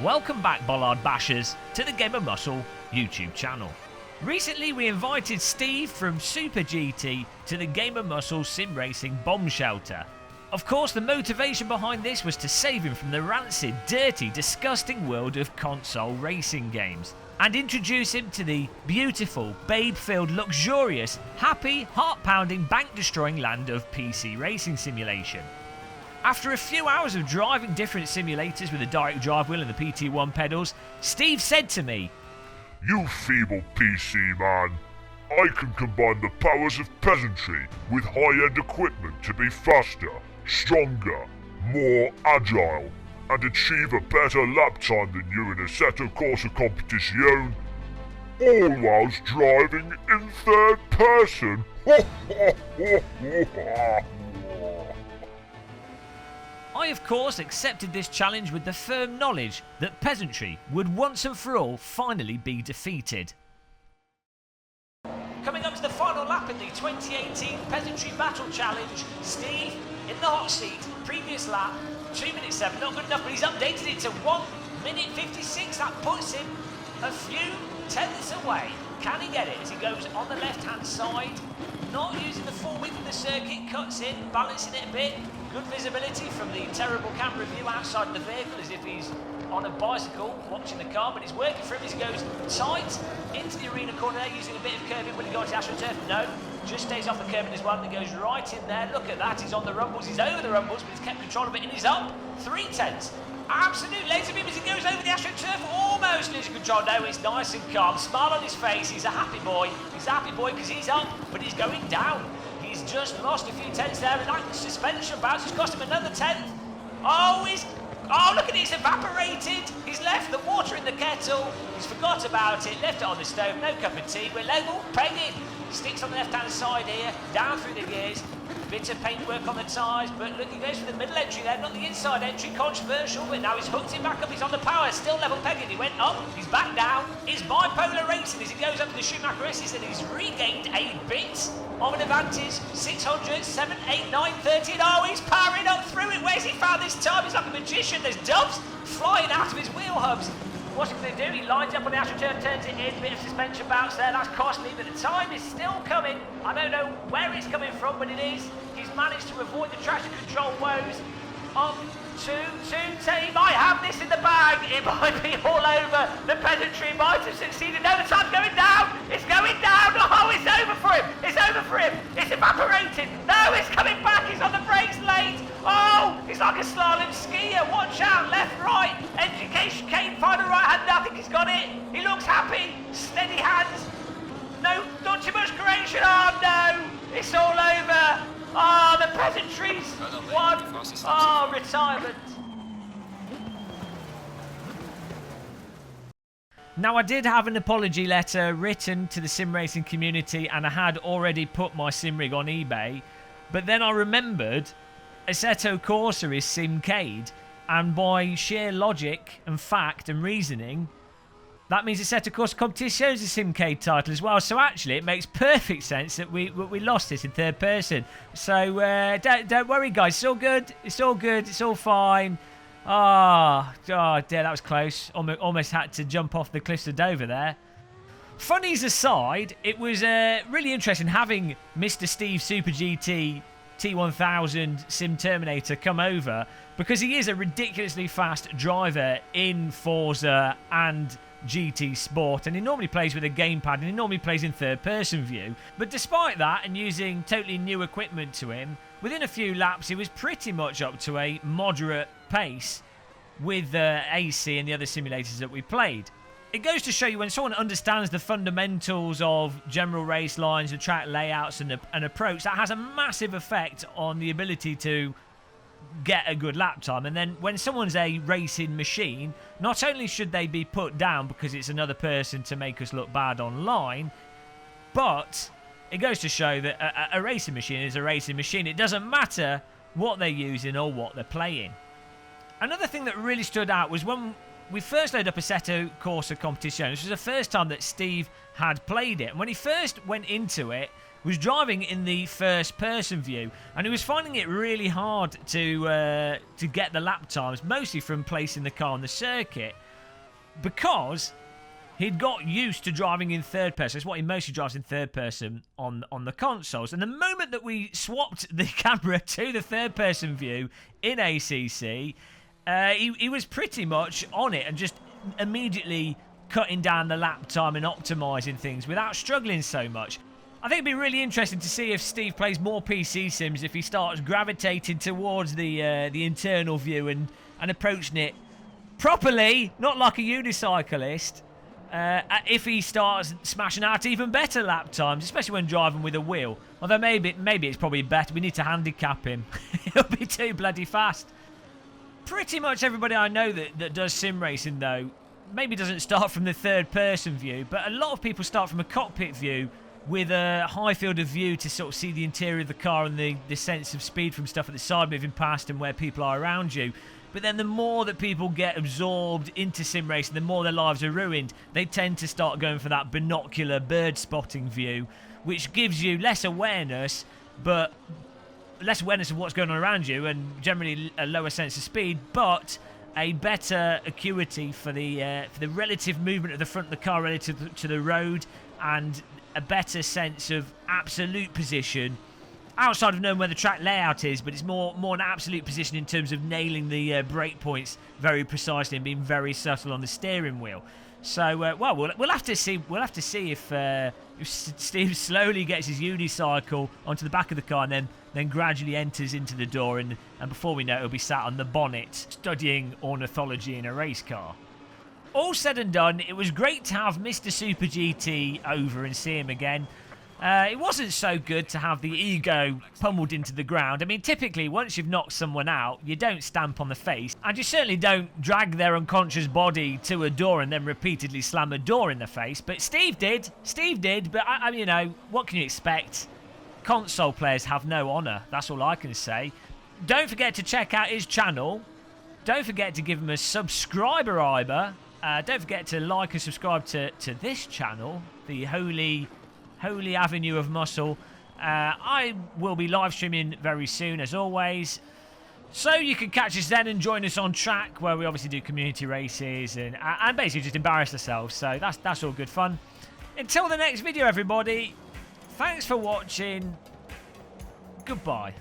Welcome back, Bollard Bashers, to the Game of Muscle YouTube channel. Recently we invited Steve from Super GT to the Game of Muscle Sim Racing bomb shelter. Of course, the motivation behind this was to save him from the rancid, dirty, disgusting world of console racing games and introduce him to the beautiful, babe-filled, luxurious, happy, heart-pounding, bank-destroying land of PC racing simulation. After a few hours of driving different simulators with the direct drive wheel and the PT1 pedals, Steve said to me, "You feeble PC man, I can combine the powers of peasantry with high-end equipment to be faster, stronger, more agile, and achieve a better lap time than you in Assetto Corsa Competizione, all whilst driving in third person." I, of course, accepted this challenge with the firm knowledge that peasantry would once and for all finally be defeated. Coming up to the final lap in the 2018 Peasantry Battle Challenge, Steve in the hot seat. Previous lap, 2 minutes 7, not good enough, but he's updated it to 1 minute 56. That puts him a few tenths away. Can he get it as he goes on the left-hand side? Not using the full width of the circuit, cuts in, balancing it a bit. Good visibility from the terrible camera view outside the vehicle as if he's on a bicycle watching the car, but it's working for him as he goes tight into the arena corner there, using a bit of curving. Will he go to the AstroTurf? No, just stays off the curbing as well and he goes right in there. Look at that, he's on the rumbles, he's over the rumbles, but he's kept control of it and he's up 3 tenths. Absolute laser beam as he goes over the AstroTurf, almost losing control. No, it's nice and calm, smile on his face, he's a happy boy. He's a happy boy because he's up, but he's going down. He's just lost a few tenths there, and that suspension bounce has cost him another tenth. Oh, look at it, it's evaporated. He's left the water in the kettle. He's forgot about it, left it on the stove, no cup of tea. We're level, pegging. Sticks on the left-hand side here, down through the gears. Bit of paintwork on the tyres, but look, he goes for the middle entry there, not the inside entry. Controversial, but now he's hooked him back up. He's on the power, still level pegging. He went up, he's back down. It's bipolar racing as he goes up to the Schumacher S's, and he's regained a bit of an advantage. 600, 7, 8, 9, 13. Oh, he's powering up through it. Where's he found this time? He's like a magician. There's doves flying out of his wheel hubs. What's he going to do? He lines up on the AstroTurf, turns it in, bit of suspension bounce there, that's costly, but the time is still coming. I don't know where it's coming from, but it is. He's managed to avoid the traction control woes. Up to he might have this in the bag. It might be all over. The peasantry might have succeeded. No, the time's going down. It's going down. Oh, it's over for him. It's over for him. It's evaporated. No, it's coming back. He's on the brakes late. Oh, he's like a slalom skier. Watch out. Left, right. Education came. Final right hand. I think he's got it. He looks happy. Steady hands. No, not too much correction. Oh, no. It's all over. Oh, the peasantry's won. Oh, retirement. Now, I did have an apology letter written to the sim racing community, and I had already put my sim rig on eBay, but then I remembered Assetto Corsa is simcade, and by sheer logic and fact and reasoning, that means Assetto Corsa Competizione is a simcade title as well. So actually, it makes perfect sense that we lost this in third person. So don't worry, guys. It's all good. It's all good. It's all fine. Oh dear, that was close. Almost had to jump off the cliffs of Dover there. Funnies aside, it was really interesting having Mr. Steve Super GT T1000 Sim Terminator come over, because he is a ridiculously fast driver in Forza and GT Sport, and he normally plays with a gamepad and he normally plays in third person view. But despite that, and using totally new equipment to him, within a few laps he was pretty much up to a moderate pace with AC and the other simulators that we played. It goes to show you, when someone understands the fundamentals of general race lines, the track layouts and approach, that has a massive effect on the ability to get a good lap time. And then when someone's a racing machine, not only should they be put down because it's another person to make us look bad online, but it goes to show that a racing machine is a racing machine. It doesn't matter what they're using or what they're playing. Another thing that really stood out was when we first loaded up Assetto Corsa Competizione. This was the first time that Steve had played it. And when he first went into it, was driving in the first person view, and he was finding it really hard to get the lap times, mostly from placing the car on the circuit. because he'd got used to driving in third person. It's what he mostly drives in third person on the consoles. And the moment that we swapped the camera to the third person view in ACC, he was pretty much on it and just immediately cutting down the lap time and optimising things without struggling so much. I think it'd be really interesting to see if Steve plays more PC sims, if he starts gravitating towards the internal view and approaching it properly, not like a unicyclist. If he starts smashing out even better lap times, especially when driving with a wheel. Although maybe it's probably better. We need to handicap him. He'll be too bloody fast. Pretty much everybody I know that does sim racing, though, maybe doesn't start from the third person view, but a lot of people start from a cockpit view with a high field of view to sort of see the interior of the car and the sense of speed from stuff at the side moving past and where people are around you. But then the more that people get absorbed into sim racing, the more their lives are ruined. They tend to start going for that binocular bird spotting view, which gives you less awareness, but less awareness of what's going on around you and generally a lower sense of speed, but a better acuity for the relative movement of the front of the car relative to the road, and a better sense of absolute position outside of knowing where the track layout is, but it's more an absolute position in terms of nailing the brake points very precisely and being very subtle on the steering wheel. So, we'll have to see. We'll have to see if Steve slowly gets his unicycle onto the back of the car and then gradually enters into the door, and before we know it, he'll be sat on the bonnet studying ornithology in a race car. All said and done, it was great to have Mr. Super GT over and see him again. It wasn't so good to have the ego pummeled into the ground. I mean, typically, once you've knocked someone out, you don't stamp on the face, and you certainly don't drag their unconscious body to a door and then repeatedly slam a door in the face. But Steve did, but I you know, what can you expect? Console players have no honour, that's all I can say. Don't forget to check out his channel. Don't forget to give him a subscriber either. Don't forget to like and subscribe to this channel, the Holy Avenue of Muscle. I will be live streaming very soon, as always. So you can catch us then and join us on track, where we obviously do community races and basically just embarrass ourselves. So that's all good fun. Until the next video, everybody, thanks for watching. Goodbye.